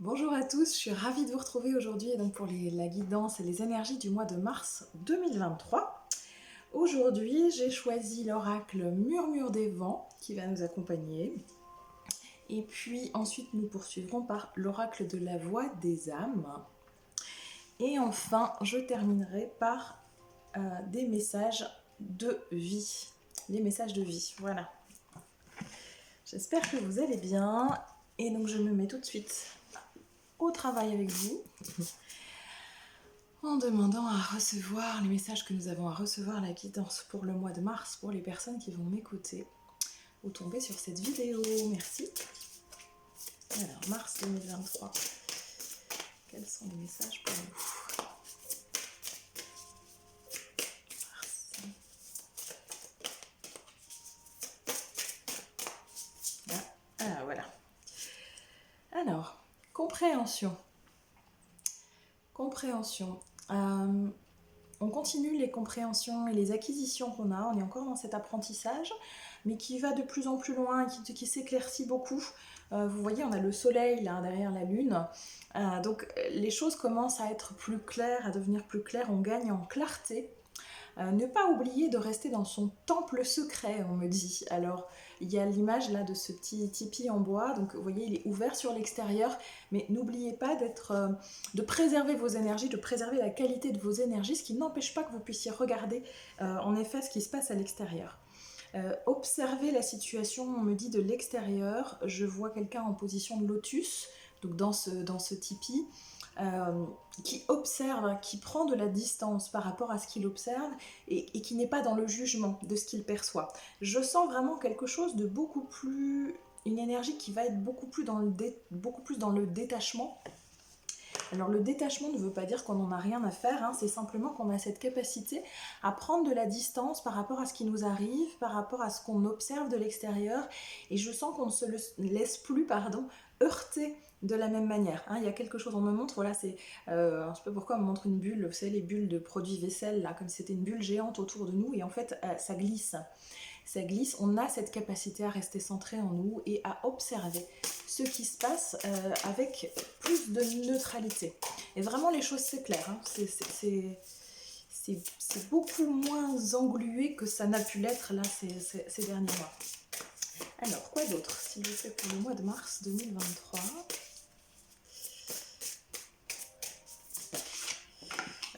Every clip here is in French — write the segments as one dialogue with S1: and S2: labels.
S1: Bonjour à tous, je suis ravie de vous retrouver aujourd'hui donc pour la guidance et les énergies du mois de mars 2023. Aujourd'hui, j'ai choisi l'oracle Murmure des vents qui va nous accompagner. Et puis ensuite, nous poursuivrons par l'oracle de la voix des âmes. Et enfin, je terminerai par des messages de vie. Les messages de vie, voilà. J'espère que vous allez bien. Et donc, je me mets tout de suite au travail avec vous. En demandant à recevoir les messages que nous avons à recevoir, la guidance pour le mois de mars, pour les personnes qui vont m'écouter ou tomber sur cette vidéo. Merci. Alors, mars 2023. Quels sont les messages pour nous? Voilà. Alors, compréhension. Compréhension. On continue les compréhensions et les acquisitions qu'on a. On est encore dans cet apprentissage, mais qui va de plus en plus loin, qui s'éclaircit beaucoup. Vous voyez, on a le soleil là derrière la lune. Donc les choses commencent à être plus claires, à devenir plus claires. On gagne en clarté. Ne pas oublier de rester dans son temple secret, on me dit. Alors, il y a l'image là de ce petit tipi en bois, donc vous voyez, il est ouvert sur l'extérieur, mais n'oubliez pas de préserver vos énergies, de préserver la qualité de vos énergies, ce qui n'empêche pas que vous puissiez regarder en effet ce qui se passe à l'extérieur. Observez la situation, on me dit, de l'extérieur. Je vois quelqu'un en position de lotus, donc dans ce tipi, qui observe, qui prend de la distance par rapport à ce qu'il observe et qui n'est pas dans le jugement de ce qu'il perçoit. Je sens vraiment quelque chose de beaucoup plus... une énergie qui va être beaucoup plus dans le détachement. Alors le détachement ne veut pas dire qu'on n'en a rien à faire, hein, c'est simplement qu'on a cette capacité à prendre de la distance par rapport à ce qui nous arrive, par rapport à ce qu'on observe de l'extérieur, et je sens qu'on ne se laisse plus heurter de la même manière. Hein. Il y a quelque chose, on me montre, voilà, c'est, je ne sais pas pourquoi on me montre une bulle, vous savez les bulles de produits vaisselle, là, comme si c'était une bulle géante autour de nous, et en fait ça glisse. Ça glisse, on a cette capacité à rester centré en nous et à observer ce qui se passe avec plus de neutralité. Et vraiment les choses s'éclairent, hein. C'est beaucoup moins englué que ça n'a pu l'être là ces derniers mois. Alors, quoi d'autre si je fais pour le mois de mars 2023?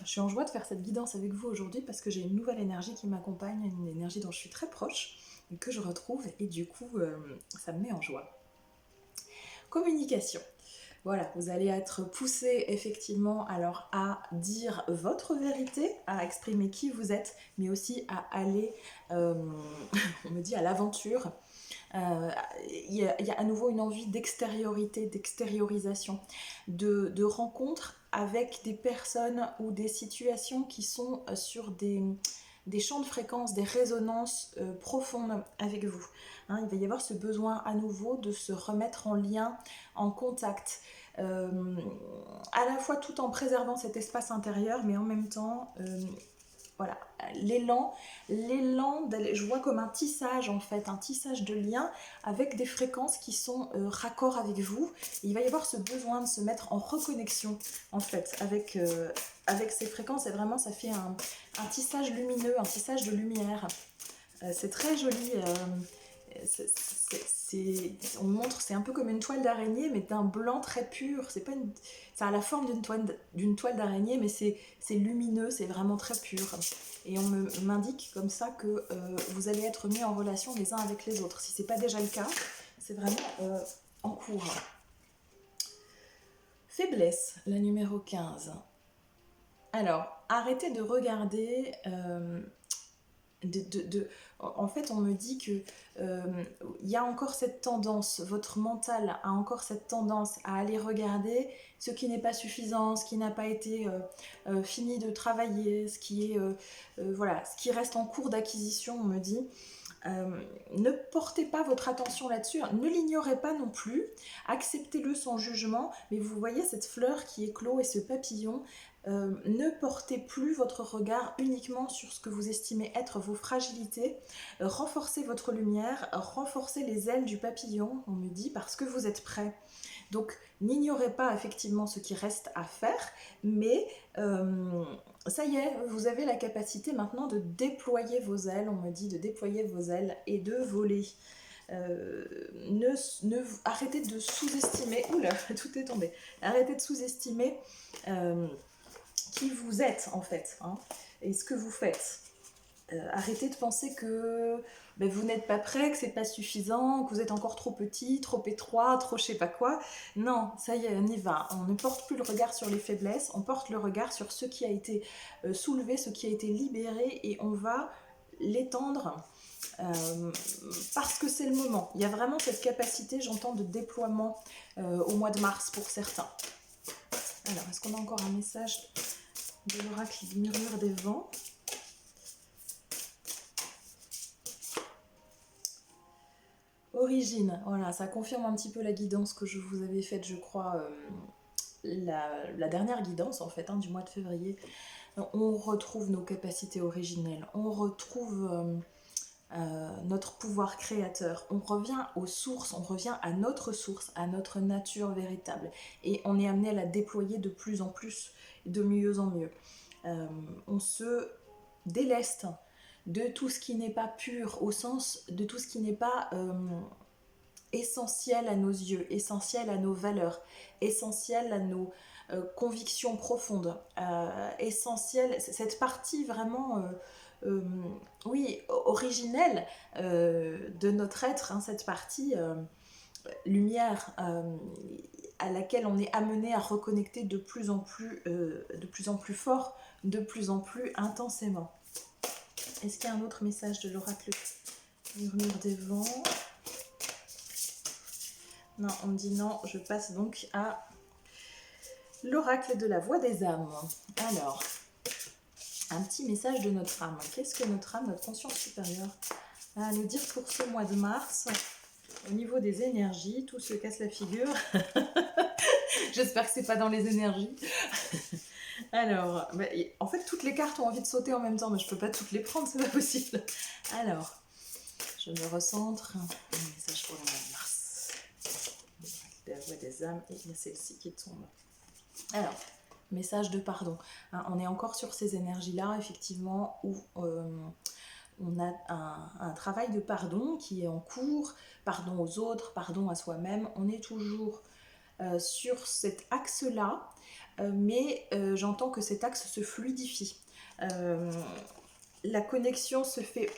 S1: Je suis en joie de faire cette guidance avec vous aujourd'hui parce que j'ai une nouvelle énergie qui m'accompagne, une énergie dont je suis très proche et que je retrouve, et du coup ça me met en joie. Communication. Voilà, vous allez être poussé effectivement alors à dire votre vérité, à exprimer qui vous êtes, mais aussi à aller, on me dit, à l'aventure. Il y a à nouveau une envie d'extériorité, d'extériorisation, de rencontre avec des personnes ou des situations qui sont sur des champs de fréquence, des résonances profondes avec vous. Hein, il va y avoir ce besoin à nouveau de se remettre en lien, en contact, à la fois tout en préservant cet espace intérieur, mais en même temps... voilà, l'élan, je vois comme un tissage en fait, un tissage de liens avec des fréquences qui sont raccord avec vous. Et il va y avoir ce besoin de se mettre en reconnexion en fait avec ces fréquences, et vraiment ça fait un tissage lumineux, un tissage de lumière. C'est très joli. On montre, c'est un peu comme une toile d'araignée, mais d'un blanc très pur. C'est pas ça a la forme d'une toile d'araignée, mais c'est lumineux, c'est vraiment très pur. Et on m'indique comme ça que vous allez être mis en relation les uns avec les autres. Si c'est pas déjà le cas, c'est vraiment en cours. Faiblesse, la numéro 15. Alors, arrêtez de regarder... en fait, on me dit que y a encore cette tendance, votre mental a encore cette tendance à aller regarder ce qui n'est pas suffisant, ce qui n'a pas été fini de travailler, ce qui est voilà, ce qui reste en cours d'acquisition, on me dit. Ne portez pas votre attention là-dessus, ne l'ignorez pas non plus, acceptez-le sans jugement, mais vous voyez cette fleur qui éclot et ce papillon, Ne portez plus votre regard uniquement sur ce que vous estimez être vos fragilités. Renforcez votre lumière, renforcez les ailes du papillon, on me dit, parce que vous êtes prêt. Donc, n'ignorez pas effectivement ce qui reste à faire, mais ça y est, vous avez la capacité maintenant de déployer vos ailes, on me dit de déployer vos ailes et de voler. Arrêtez de sous-estimer, oula, tout est tombé, arrêtez de sous-estimer qui vous êtes en fait, hein, et ce que vous faites. Arrêtez de penser que vous n'êtes pas prêt, que c'est pas suffisant, que vous êtes encore trop petit, trop étroit, trop je sais pas quoi. Non, ça y est, on y va. On ne porte plus le regard sur les faiblesses, on porte le regard sur ce qui a été soulevé, ce qui a été libéré, et on va l'étendre parce que c'est le moment. Il y a vraiment cette capacité, j'entends, de déploiement au mois de mars pour certains. Alors, est-ce qu'on a encore un message de l'oracle du murmure des vents? Origine, voilà, ça confirme un petit peu la guidance que je vous avais faite, je crois, la dernière guidance en fait, hein, du mois de février. On retrouve nos capacités originelles, on retrouve notre pouvoir créateur, on revient aux sources, on revient à notre nature véritable, et on est amené à la déployer de plus en plus, de mieux en mieux. On se déleste de tout ce qui n'est pas pur, au sens de tout ce qui n'est pas essentiel à nos yeux, essentiel à nos valeurs, essentiel à nos convictions profondes, essentiel, cette partie vraiment oui, originelle de notre être, hein, cette partie lumière à laquelle on est amené à reconnecter de plus en plus fort, de plus en plus intensément. Est-ce qu'il y a un autre message de l'oracle murmure des vents? Non, on me dit non, je passe donc à l'oracle de la voix des âmes. Alors, un petit message de notre âme. Qu'est-ce que notre âme, notre conscience supérieure, a à nous dire pour ce mois de mars? Au niveau des énergies, tout se casse la figure. J'espère que c'est pas dans les énergies. Alors, en fait, toutes les cartes ont envie de sauter en même temps, mais je peux pas toutes les prendre, c'est pas possible. Alors, je me recentre. Un message pour le mois de mars. La voix des âmes, et il y a celle-ci qui tombe. Alors, message de pardon. Hein, on est encore sur ces énergies-là, effectivement, où on a un travail de pardon qui est en cours, pardon aux autres, pardon à soi-même. On est toujours sur cet axe-là, mais j'entends que cet axe se fluidifie. La connexion se fait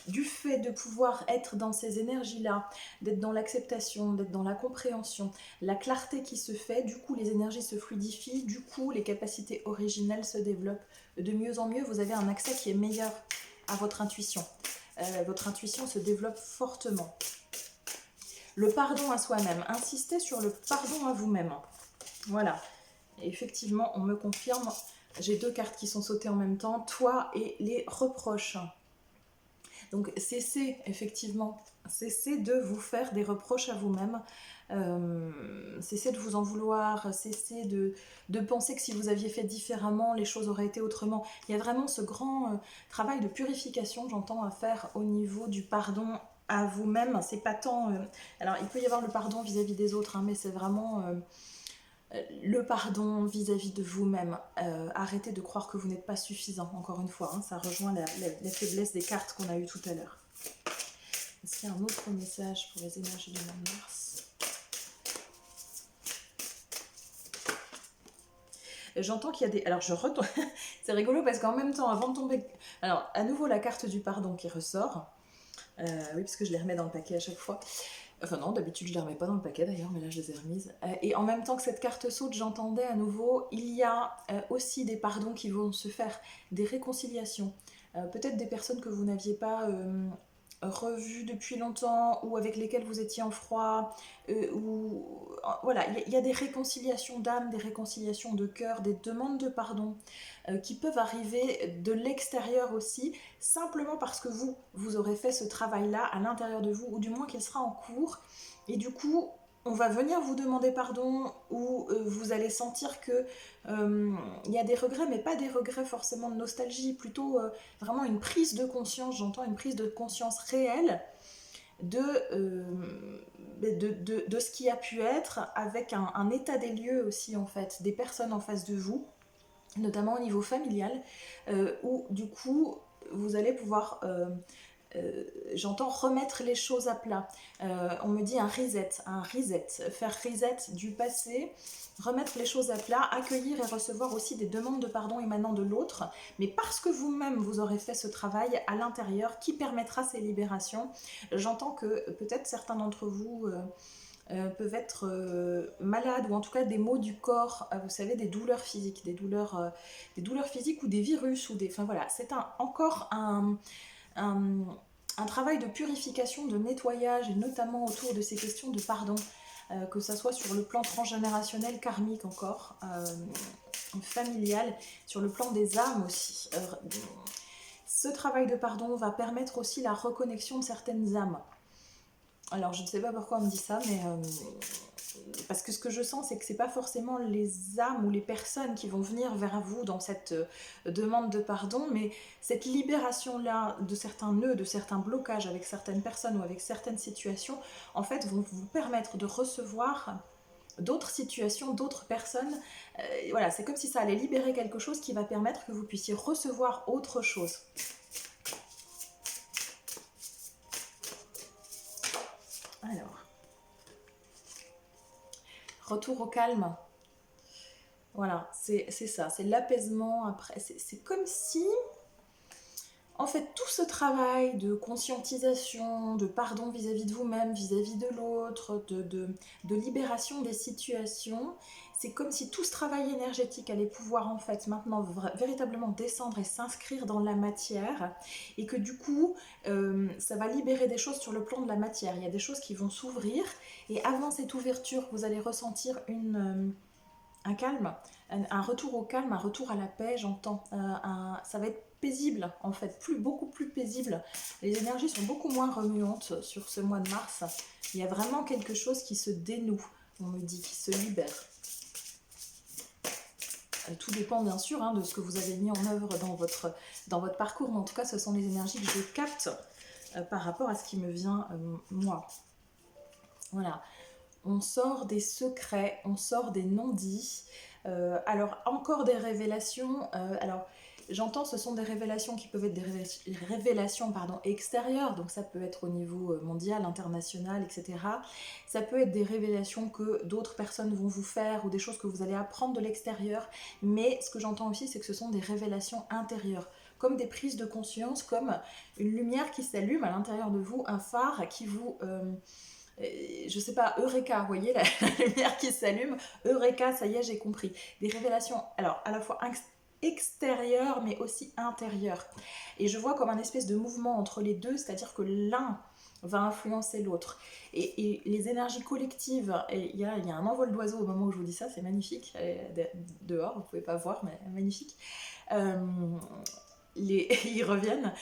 S1: du fait de pouvoir être dans ces énergies-là, d'être dans l'acceptation, d'être dans la compréhension, la clarté qui se fait, du coup les énergies se fluidifient, du coup les capacités originelles se développent de mieux en mieux. Vous avez un accès qui est meilleur à votre intuition. Votre intuition se développe fortement. Le pardon à soi-même. Insistez sur le pardon à vous-même. Voilà. Et effectivement, on me confirme. J'ai deux cartes qui sont sautées en même temps. Toi et les reproches. Donc, cessez, effectivement. Cessez de vous faire des reproches à vous-même. Cessez de vous en vouloir. Cessez de penser que si vous aviez fait différemment, les choses auraient été autrement. Il y a vraiment ce grand travail de purification, j'entends, à faire au niveau du pardon à vous-même. C'est pas tant... alors, il peut y avoir le pardon vis-à-vis des autres, hein, mais c'est vraiment... le pardon vis-à-vis de vous-même. Arrêtez de croire que vous n'êtes pas suffisant, encore une fois, hein, ça rejoint la faiblesse des cartes qu'on a eues tout à l'heure. Est-ce qu'il y a un autre message pour les énergies du mois de mars? J'entends qu'il y a des... Alors je retourne... c'est rigolo parce qu'en même temps, avant de tomber... Alors, à nouveau la carte du pardon qui ressort. Oui, parce que je les remets dans le paquet à chaque fois. Enfin non, d'habitude je les remets pas dans le paquet d'ailleurs, mais là je les ai remises. Et en même temps que cette carte saute, j'entendais à nouveau, il y a aussi des pardons qui vont se faire, des réconciliations. Peut-être des personnes que vous n'aviez pas revues depuis longtemps, ou avec lesquelles vous étiez en froid, voilà, il y a des réconciliations d'âme, des réconciliations de cœur, des demandes de pardon qui peuvent arriver de l'extérieur aussi, simplement parce que vous aurez fait ce travail-là à l'intérieur de vous, ou du moins qu'il sera en cours, et du coup, on va venir vous demander pardon ou vous allez sentir que il y a des regrets, mais pas des regrets forcément de nostalgie, plutôt vraiment une prise de conscience, j'entends une prise de conscience réelle de, euh, de ce qui a pu être, avec un état des lieux aussi en fait, des personnes en face de vous, notamment au niveau familial, où du coup vous allez pouvoir j'entends remettre les choses à plat. On me dit un reset, faire reset du passé, remettre les choses à plat, accueillir et recevoir aussi des demandes de pardon émanant de l'autre, mais parce que vous-même vous aurez fait ce travail à l'intérieur qui permettra ces libérations. J'entends que peut-être certains d'entre vous peuvent être malades, ou en tout cas des maux du corps, vous savez, des douleurs physiques, des douleurs physiques ou des virus, ou des, enfin voilà, c'est encore un, un travail de purification, de nettoyage, et notamment autour de ces questions de pardon, que ça soit sur le plan transgénérationnel, karmique encore, familial, sur le plan des âmes aussi. Ce travail de pardon va permettre aussi la reconnexion de certaines âmes. Alors je ne sais pas pourquoi on me dit ça, mais parce que ce que je sens, c'est que c'est pas forcément les âmes ou les personnes qui vont venir vers vous dans cette demande de pardon, mais cette libération-là de certains nœuds, de certains blocages avec certaines personnes ou avec certaines situations, en fait, vont vous permettre de recevoir d'autres situations, d'autres personnes. Voilà, c'est comme si ça allait libérer quelque chose qui va permettre que vous puissiez recevoir autre chose. Alors, retour au calme. Voilà, c'est ça, c'est l'apaisement après. C'est comme si, en fait, tout ce travail de conscientisation, de pardon vis-à-vis de vous-même, vis-à-vis de l'autre, de libération des situations, c'est comme si tout ce travail énergétique allait pouvoir en fait maintenant véritablement descendre et s'inscrire dans la matière, et que du coup, ça va libérer des choses sur le plan de la matière. Il y a des choses qui vont s'ouvrir, et avant cette ouverture, vous allez ressentir un calme, un retour au calme, un retour à la paix, j'entends. Ça va être paisible en fait, beaucoup plus paisible. Les énergies sont beaucoup moins remuantes sur ce mois de mars. Il y a vraiment quelque chose qui se dénoue, on me dit, qui se libère. Tout dépend bien sûr de ce que vous avez mis en œuvre dans votre parcours, mais en tout cas ce sont les énergies que je capte par rapport à ce qui me vient moi. Voilà. On sort des secrets, on sort des non-dits. Alors, encore des révélations. Alors, j'entends, ce sont des révélations qui peuvent être des révélations extérieures. Donc, ça peut être au niveau mondial, international, etc. Ça peut être des révélations que d'autres personnes vont vous faire, ou des choses que vous allez apprendre de l'extérieur. Mais ce que j'entends aussi, c'est que ce sont des révélations intérieures, comme des prises de conscience, comme une lumière qui s'allume à l'intérieur de vous, un phare qui vous... je sais pas, Eureka, vous voyez la lumière qui s'allume, Eureka, ça y est, j'ai compris. Des révélations, alors à la fois extérieures mais aussi intérieures. Et je vois comme un espèce de mouvement entre les deux, c'est-à-dire que l'un va influencer l'autre. Et les énergies collectives, il y a un envol d'oiseaux au moment où je vous dis ça, c'est magnifique, dehors, vous pouvez pas voir, mais magnifique. Ils reviennent.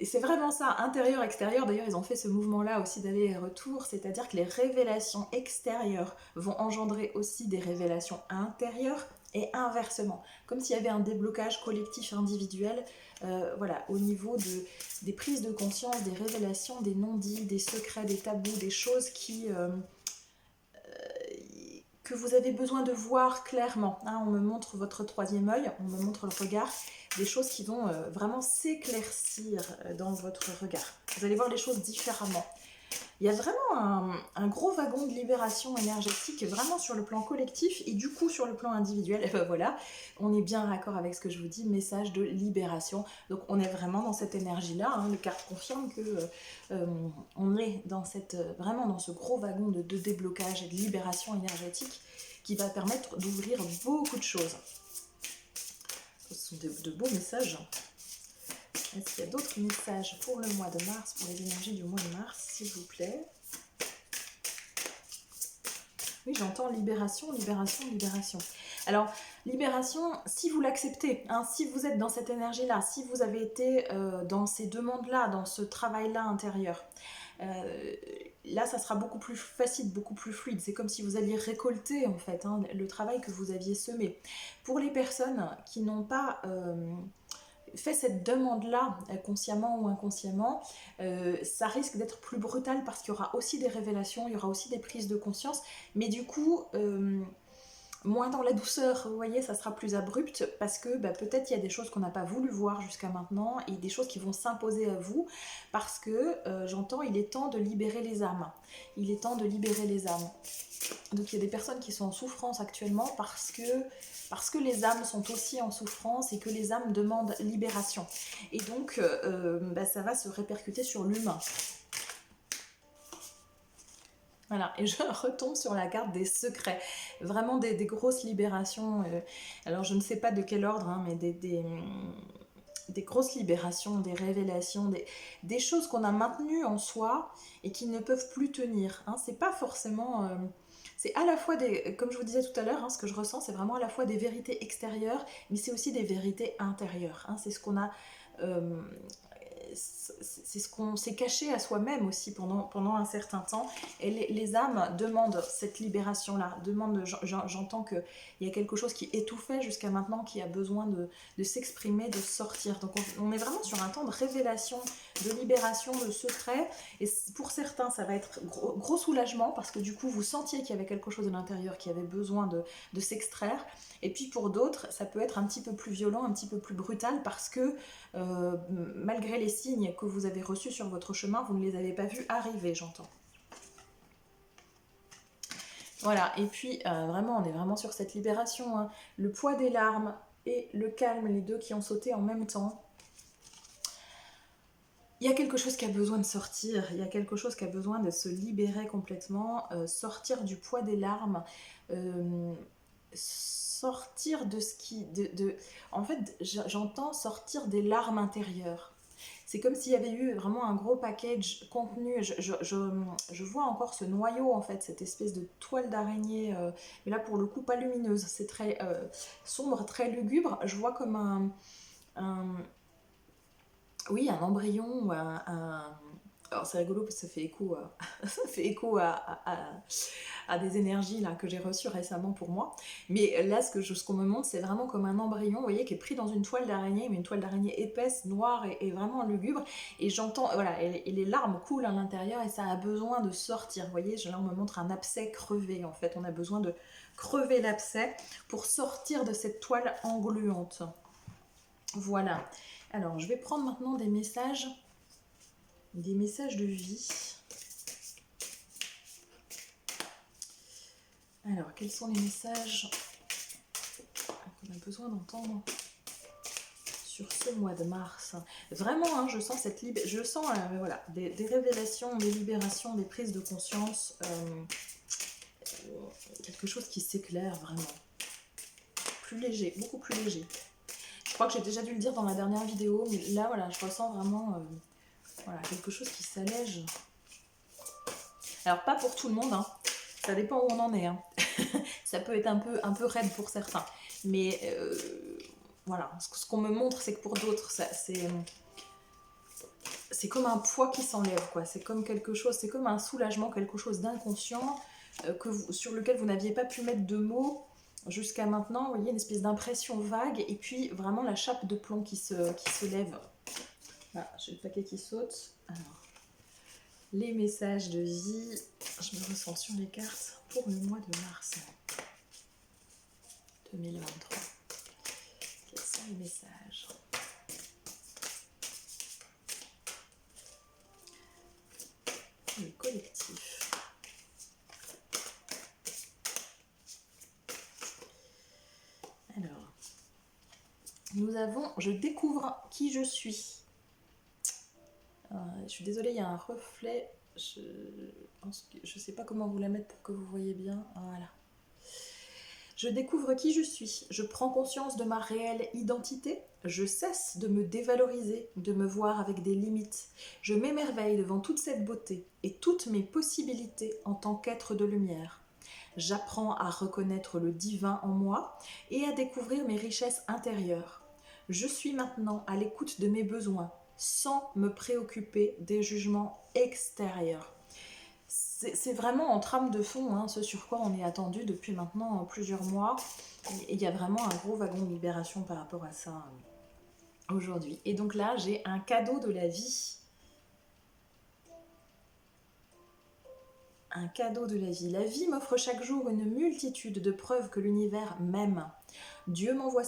S1: C'est vraiment ça, intérieur, extérieur. D'ailleurs, ils ont fait ce mouvement-là aussi d'aller et retour, c'est-à-dire que les révélations extérieures vont engendrer aussi des révélations intérieures, et inversement, comme s'il y avait un déblocage collectif individuel, voilà, au niveau des prises de conscience, des révélations, des non-dits, des secrets, des tabous, des choses que vous avez besoin de voir clairement. On me montre votre troisième œil, on me montre le regard, des choses qui vont vraiment s'éclaircir dans votre regard. Vous allez voir les choses différemment. Il y a vraiment un gros wagon de libération énergétique, vraiment sur le plan collectif, et du coup sur le plan individuel. Et ben voilà, on est bien raccord avec ce que je vous dis, message de libération. Donc on est vraiment dans cette énergie-là. Les cartes confirment que on est vraiment dans ce gros wagon de déblocage et de libération énergétique qui va permettre d'ouvrir beaucoup de choses. Ce sont de beaux messages. Est-ce qu'il y a d'autres messages pour le mois de mars, pour les énergies du mois de mars, s'il vous plaît? Oui, j'entends libération, libération, libération. Alors, libération, si vous l'acceptez, si vous êtes dans cette énergie-là, si vous avez été dans ces demandes-là, dans ce travail-là intérieur, Là, ça sera beaucoup plus facile, beaucoup plus fluide. C'est comme si vous alliez récolter, en fait, hein, le travail que vous aviez semé. Pour les personnes qui n'ont pas fait cette demande-là, consciemment ou inconsciemment, ça risque d'être plus brutal parce qu'il y aura aussi des révélations, il y aura aussi des prises de conscience, mais du coup, moins dans la douceur, vous voyez, ça sera plus abrupt parce que peut-être il y a des choses qu'on n'a pas voulu voir jusqu'à maintenant et des choses qui vont s'imposer à vous parce que, j'entends, il est temps de libérer les âmes. Il est temps de libérer les âmes. Donc il y a des personnes qui sont en souffrance actuellement parce que les âmes sont aussi en souffrance et que les âmes demandent libération. Et donc ça va se répercuter sur l'humain. Voilà, et je retombe sur la carte des secrets, vraiment des grosses libérations. Alors je ne sais pas de quel ordre, hein, mais des grosses libérations, des révélations, des choses qu'on a maintenues en soi et qui ne peuvent plus tenir. Hein. C'est pas forcément... c'est à la fois des... Comme je vous disais tout à l'heure, hein, ce que je ressens, c'est vraiment à la fois des vérités extérieures, mais c'est aussi des vérités intérieures. Hein. C'est ce qu'on a... c'est ce qu'on s'est caché à soi-même aussi pendant un certain temps. Et les âmes demandent cette libération-là. J'entends qu'il y a quelque chose qui étouffait jusqu'à maintenant, qui a besoin de s'exprimer, de sortir. Donc on est vraiment sur un temps de révélation, de libération, de secret. Et pour certains, ça va être gros soulagement parce que du coup, vous sentiez qu'il y avait quelque chose de l'intérieur qui avait besoin de s'extraire. Et puis pour d'autres, ça peut être un petit peu plus violent, un petit peu plus brutal parce que malgré les signes que vous avez reçus sur votre chemin, vous ne les avez pas vus arriver, j'entends. Voilà, et puis vraiment, on est vraiment sur cette libération. Hein. Le poids des larmes et le calme, les deux qui ont sauté en même temps. Il y a quelque chose qui a besoin de sortir, il y a quelque chose qui a besoin de se libérer complètement, sortir du poids des larmes, sortir de ce qui... En fait, j'entends sortir des larmes intérieures. C'est comme s'il y avait eu vraiment un gros package contenu. Je vois encore ce noyau, en fait, cette espèce de toile d'araignée, mais là pour le coup pas lumineuse, c'est très sombre, très lugubre. Je vois comme oui, un embryon ou alors c'est rigolo parce que ça fait écho ça fait écho à des énergies là, que j'ai reçues récemment pour moi. Mais là, ce qu'on me montre, c'est vraiment comme un embryon, vous voyez, qui est pris dans une toile d'araignée, mais une toile d'araignée épaisse, noire et vraiment lugubre. Et j'entends, voilà, et les larmes coulent à l'intérieur et ça a besoin de sortir. Vous voyez, là, on me montre un abcès crevé. En fait, on a besoin de crever l'abcès pour sortir de cette toile engluante. Voilà. Alors, je vais prendre maintenant des messages de vie. Alors, quels sont les messages qu'on a besoin d'entendre sur ce mois de mars? Vraiment, hein, je sens je sens voilà, des révélations, des libérations, des prises de conscience, quelque chose qui s'éclaire vraiment. Plus léger, beaucoup plus léger. Je crois que j'ai déjà dû le dire dans la dernière vidéo, mais là, voilà, je ressens vraiment voilà, quelque chose qui s'allège. Alors, pas pour tout le monde, hein. Ça dépend où on en est. Hein. Ça peut être un peu raide pour certains. Mais voilà, ce qu'on me montre, c'est que pour d'autres, c'est comme un poids qui s'enlève, quoi. C'est comme quelque chose, c'est comme un soulagement, quelque chose d'inconscient sur lequel vous n'aviez pas pu mettre de mots jusqu'à maintenant. Vous voyez, une espèce d'impression vague et puis vraiment la chape de plomb qui se lève. Là, j'ai le paquet qui saute. Alors, les messages de vie, je me ressens sur les cartes pour le mois de mars 2023. Quels sont les messages? Le collectif. Alors, nous avons « Je découvre qui je suis ». Je suis désolée, il y a un reflet. Je sais pas comment vous la mettre pour que vous voyez bien. Voilà. Je découvre qui je suis. Je prends conscience de ma réelle identité. Je cesse de me dévaloriser, de me voir avec des limites. Je m'émerveille devant toute cette beauté et toutes mes possibilités en tant qu'être de lumière. J'apprends à reconnaître le divin en moi et à découvrir mes richesses intérieures. Je suis maintenant à l'écoute de mes besoins. sans me préoccuper des jugements extérieurs. C'est vraiment en trame de fond, hein, ce sur quoi on est attendu depuis maintenant plusieurs mois. Et il y a vraiment un gros wagon de libération par rapport à ça aujourd'hui. Et donc là, j'ai un cadeau de la vie. Un cadeau de la vie. La vie m'offre chaque jour une multitude de preuves que l'univers m'aime. Dieu m'envoie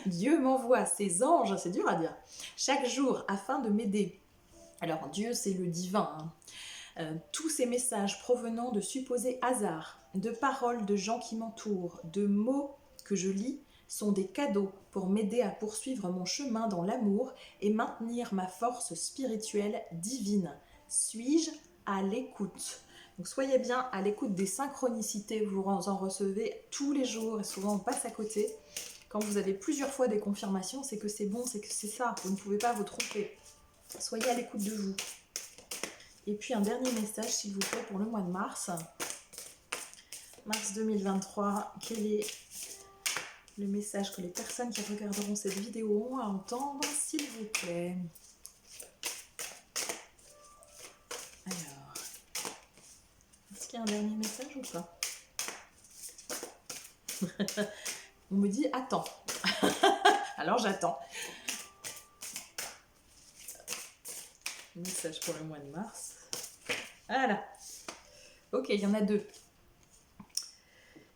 S1: Dieu m'envoie ses anges, c'est dur à dire, chaque jour afin de m'aider. Alors Dieu, c'est le divin, hein. Tous ces messages provenant de supposés hasards, de paroles de gens qui m'entourent, de mots que je lis, sont des cadeaux pour m'aider à poursuivre mon chemin dans l'amour et maintenir ma force spirituelle divine. Suis-je à l'écoute? Donc soyez bien à l'écoute des synchronicités, vous en recevez tous les jours et souvent on passe à côté. Quand vous avez plusieurs fois des confirmations, c'est que c'est bon, c'est que c'est ça, vous ne pouvez pas vous tromper. Soyez à l'écoute de vous. Et puis un dernier message, s'il vous plaît, pour le mois de mars. Mars 2023, quel est le message que les personnes qui regarderont cette vidéo ont à entendre, s'il vous plaît? Alors, est-ce qu'il y a un dernier message ou pas? On me dit attends. Alors j'attends. Message pour le mois de mars. Voilà. Ok, il y en a deux.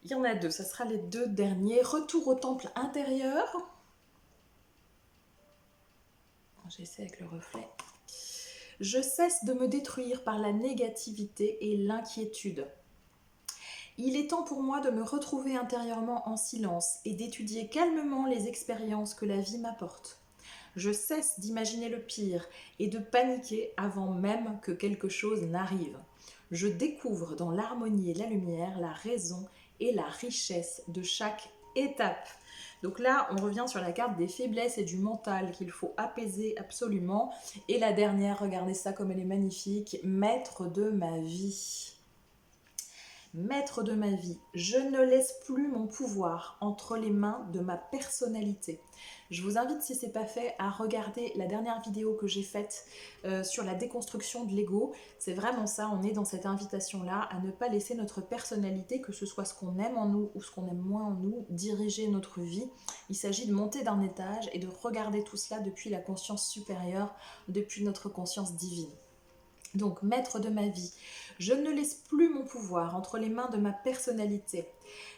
S1: Il y en a deux, ça sera les deux derniers. Retour au temple intérieur. J'essaie avec le reflet. Je cesse de me détruire par la négativité et l'inquiétude. Il est temps pour moi de me retrouver intérieurement en silence et d'étudier calmement les expériences que la vie m'apporte. Je cesse d'imaginer le pire et de paniquer avant même que quelque chose n'arrive. Je découvre dans l'harmonie et la lumière la raison et la richesse de chaque étape. Donc là, on revient sur la carte des faiblesses et du mental qu'il faut apaiser absolument. Et la dernière, regardez ça comme elle est magnifique, maître de ma vie. Maître de ma vie, je ne laisse plus mon pouvoir entre les mains de ma personnalité. Je vous invite, si ce n'est pas fait, à regarder la dernière vidéo que j'ai faite sur la déconstruction de l'ego. C'est vraiment ça, on est dans cette invitation-là à ne pas laisser notre personnalité, que ce soit ce qu'on aime en nous ou ce qu'on aime moins en nous, diriger notre vie. Il s'agit de monter d'un étage et de regarder tout cela depuis la conscience supérieure, depuis notre conscience divine. Donc, maître de ma vie, je ne laisse plus mon pouvoir entre les mains de ma personnalité.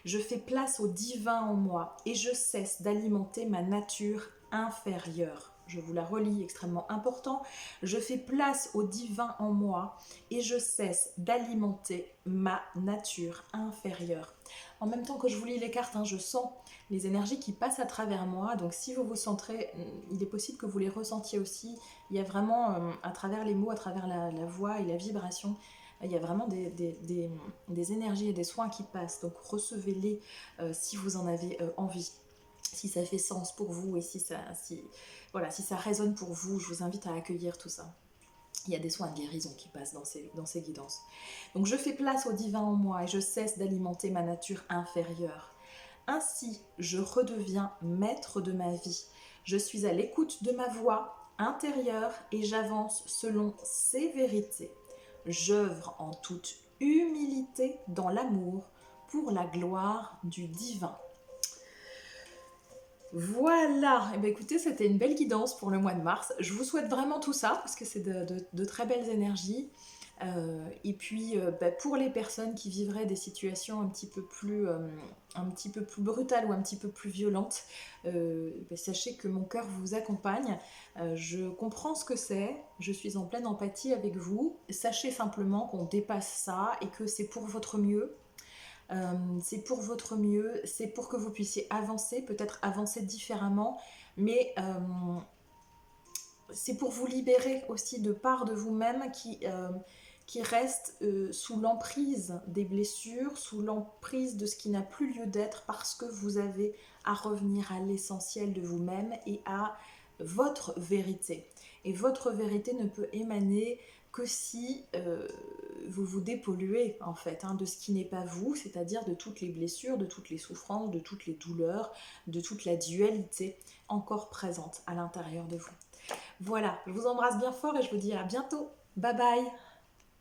S1: Je fais place au divin en moi et je cesse d'alimenter ma nature inférieure. Je vous la relis, extrêmement important. Je fais place au divin en moi et je cesse d'alimenter ma nature inférieure. En même temps que je vous lis les cartes, je sens les énergies qui passent à travers moi. Donc si vous vous centrez, il est possible que vous les ressentiez aussi. Il y a vraiment, à travers les mots, à travers la voix et la vibration, il y a vraiment des énergies et des soins qui passent. Donc recevez-les si vous en avez envie, si ça fait sens pour vous et si ça résonne pour vous. Je vous invite à accueillir tout ça. Il y a des soins de guérison qui passent dans ces guidances. Donc je fais place au divin en moi et je cesse d'alimenter ma nature inférieure. Ainsi, je redeviens maître de ma vie. Je suis à l'écoute de ma voix intérieure et j'avance selon ses vérités. J'œuvre en toute humilité dans l'amour pour la gloire du divin. Voilà, et bien écoutez, c'était une belle guidance pour le mois de mars. Je vous souhaite vraiment tout ça parce que c'est de très belles énergies. Et puis pour les personnes qui vivraient des situations un petit peu plus brutales ou un petit peu plus violentes, sachez que mon cœur vous accompagne. Je comprends ce que c'est, je suis en pleine empathie avec vous. Sachez simplement qu'on dépasse ça et que c'est pour votre mieux. C'est pour votre mieux, c'est pour que vous puissiez avancer, peut-être avancer différemment, mais c'est pour vous libérer aussi de parts de vous-même qui restent sous l'emprise des blessures, sous l'emprise de ce qui n'a plus lieu d'être, parce que vous avez à revenir à l'essentiel de vous-même et à votre vérité. Et votre vérité ne peut émaner que si vous vous dépolluez en fait hein, de ce qui n'est pas vous, c'est-à-dire de toutes les blessures, de toutes les souffrances, de toutes les douleurs, de toute la dualité encore présente à l'intérieur de vous. Voilà, je vous embrasse bien fort et je vous dis à bientôt. Bye bye.